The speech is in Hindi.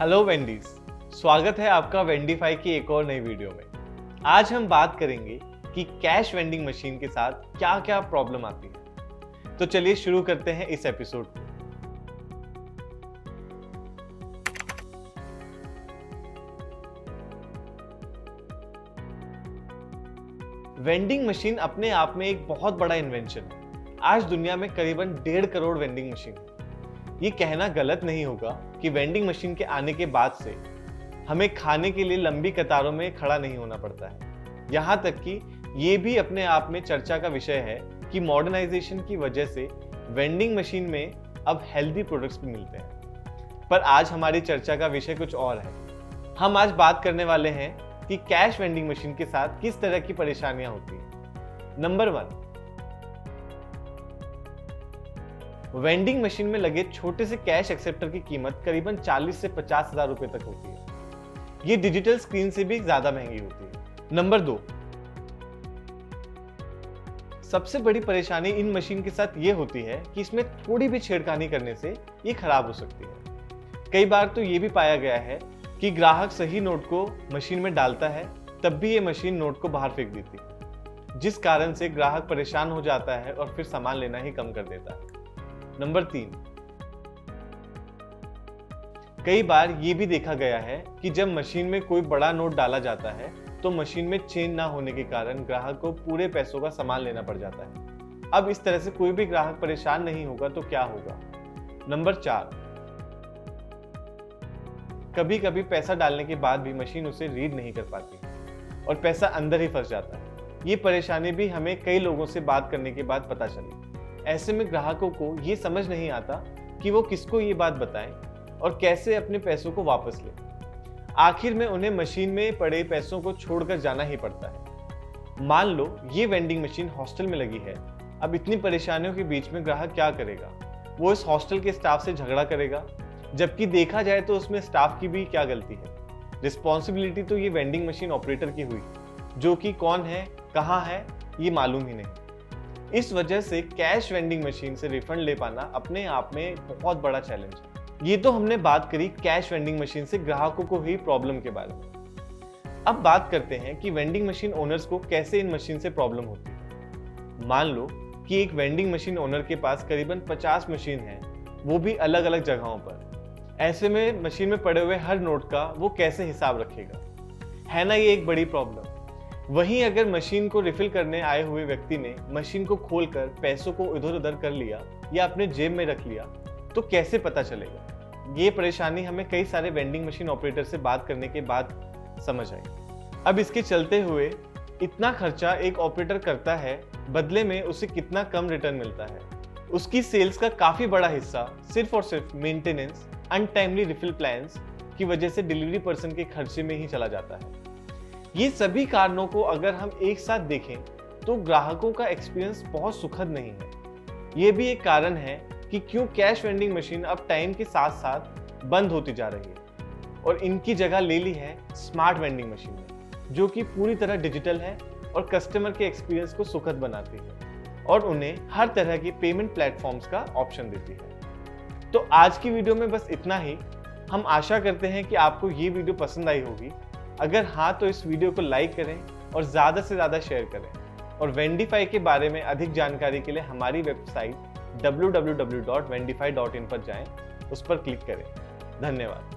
हेलो वेंडीज, स्वागत है आपका वेंडीफाई की एक और नई वीडियो में। आज हम बात करेंगे कि कैश वेंडिंग मशीन के साथ क्या क्या प्रॉब्लम आती है। तो चलिए शुरू करते हैं इस एपिसोड को। वेंडिंग मशीन अपने आप में एक बहुत बड़ा इन्वेंशन है। आज दुनिया में करीबन 1.5 करोड़ वेंडिंग मशीन है। ये कहना गलत नहीं होगा कि वेंडिंग मशीन के आने के बाद से हमें खाने के लिए लंबी कतारों में खड़ा नहीं होना पड़ता है। यहाँ तक कि ये भी अपने आप में चर्चा का विषय है कि मॉडर्नाइजेशन की वजह से वेंडिंग मशीन में अब हेल्दी प्रोडक्ट्स भी मिलते हैं। पर आज हमारी चर्चा का विषय कुछ और है। हम आज बात करने वाले हैं कि कैश वेंडिंग मशीन के साथ किस तरह की परेशानियां होती हैं। नंबर 1, वेंडिंग मशीन में लगे छोटे से कैश एक्सेप्टर की कीमत करीबन 40 से 50 हजार रुपए तक होती है। ये डिजिटल स्क्रीन से भी ज्यादा महंगी होती है। नंबर 2, सबसे बड़ी परेशानी इन मशीन के साथ ये होती है कि इसमें थोड़ी भी छेड़खानी करने से ये खराब हो सकती है। कई बार तो ये भी पाया गया है कि ग्राहक सही नोट को मशीन में डालता है, तब भी ये मशीन नोट को बाहर फेंक देती है, जिस कारण से ग्राहक परेशान हो जाता है और फिर सामान लेना ही कम कर देता है। नंबर 3, कई बार ये भी देखा गया है कि जब मशीन में कोई बड़ा नोट डाला जाता है तो मशीन में चेंज ना होने के कारण ग्राहक को पूरे पैसों का सामान लेना पड़ जाता है। अब इस तरह से कोई भी ग्राहक परेशान नहीं होगा तो क्या होगा। नंबर 4, कभी कभी पैसा डालने के बाद भी मशीन उसे रीड नहीं कर पाती और पैसा अंदर ही फंस जाता है। ये परेशानी भी हमें कई लोगों से बात करने के बाद पता चली। ऐसे में ग्राहकों को ये समझ नहीं आता कि वो किसको ये बात बताएं और कैसे अपने पैसों को वापस लें। आखिर में उन्हें मशीन में पड़े पैसों को छोड़कर जाना ही पड़ता है। मान लो ये वेंडिंग मशीन हॉस्टल में लगी है। अब इतनी परेशानियों के बीच में ग्राहक क्या करेगा? वो इस हॉस्टल के स्टाफ से झगड़ा करेगा, जबकि देखा जाए तो उसमें स्टाफ की भी क्या गलती है। रिस्पॉन्सिबिलिटी तो ये वेंडिंग मशीन ऑपरेटर की हुई, जो कि कौन है, कहाँ है, ये मालूम ही नहीं। इस वजह से कैश वेंडिंग मशीन से रिफंड ले पाना अपने आप में बहुत बड़ा चैलेंज है। ये तो हमने बात करी कैश वेंडिंग मशीन से ग्राहकों को हुई प्रॉब्लम के बारे में। अब बात करते हैं कि वेंडिंग मशीन ओनर्स को कैसे इन मशीन से प्रॉब्लम होती है। मान लो कि एक वेंडिंग मशीन ओनर के पास करीबन 50 मशीन है, वो भी अलग अलग जगहों पर। ऐसे में मशीन में पड़े हुए हर नोट का वो कैसे हिसाब रखेगा, है ना ये एक बड़ी प्रॉब्लम। वहीं अगर मशीन को रिफिल करने आए हुए व्यक्ति ने मशीन को खोलकर पैसों को इधर उधर कर लिया या अपने जेब में रख लिया तो कैसे पता चलेगा। ये परेशानी हमें कई सारे वेंडिंग मशीन ऑपरेटर से बात करने के बाद समझ आई। अब इसके चलते हुए इतना खर्चा एक ऑपरेटर करता है, बदले में उसे कितना कम रिटर्न मिलता है। उसकी सेल्स का काफी बड़ा हिस्सा सिर्फ और सिर्फ मेंटेनेंस, अनटाइमली रिफिल प्लान्स की वजह से डिलीवरी पर्सन के खर्चे में ही चला जाता है। ये सभी कारणों को अगर हम एक साथ देखें तो ग्राहकों का एक्सपीरियंस बहुत सुखद नहीं है। ये भी एक कारण है कि क्यों कैश वेंडिंग मशीन अब टाइम के साथ साथ बंद होती जा रही है और इनकी जगह ले ली है स्मार्ट वेंडिंग मशीन ने, जो कि पूरी तरह डिजिटल है और कस्टमर के एक्सपीरियंस को सुखद बनाती है और उन्हें हर तरह के पेमेंट प्लेटफॉर्म्स का ऑप्शन देती है। तो आज की वीडियो में बस इतना ही। हम आशा करते हैं कि आपको ये वीडियो पसंद आई होगी। अगर हाँ तो इस वीडियो को लाइक करें और ज़्यादा से ज़्यादा शेयर करें। और वेंडीफाई के बारे में अधिक जानकारी के लिए हमारी वेबसाइट www.vendify.in पर जाएं, उस पर क्लिक करें। धन्यवाद।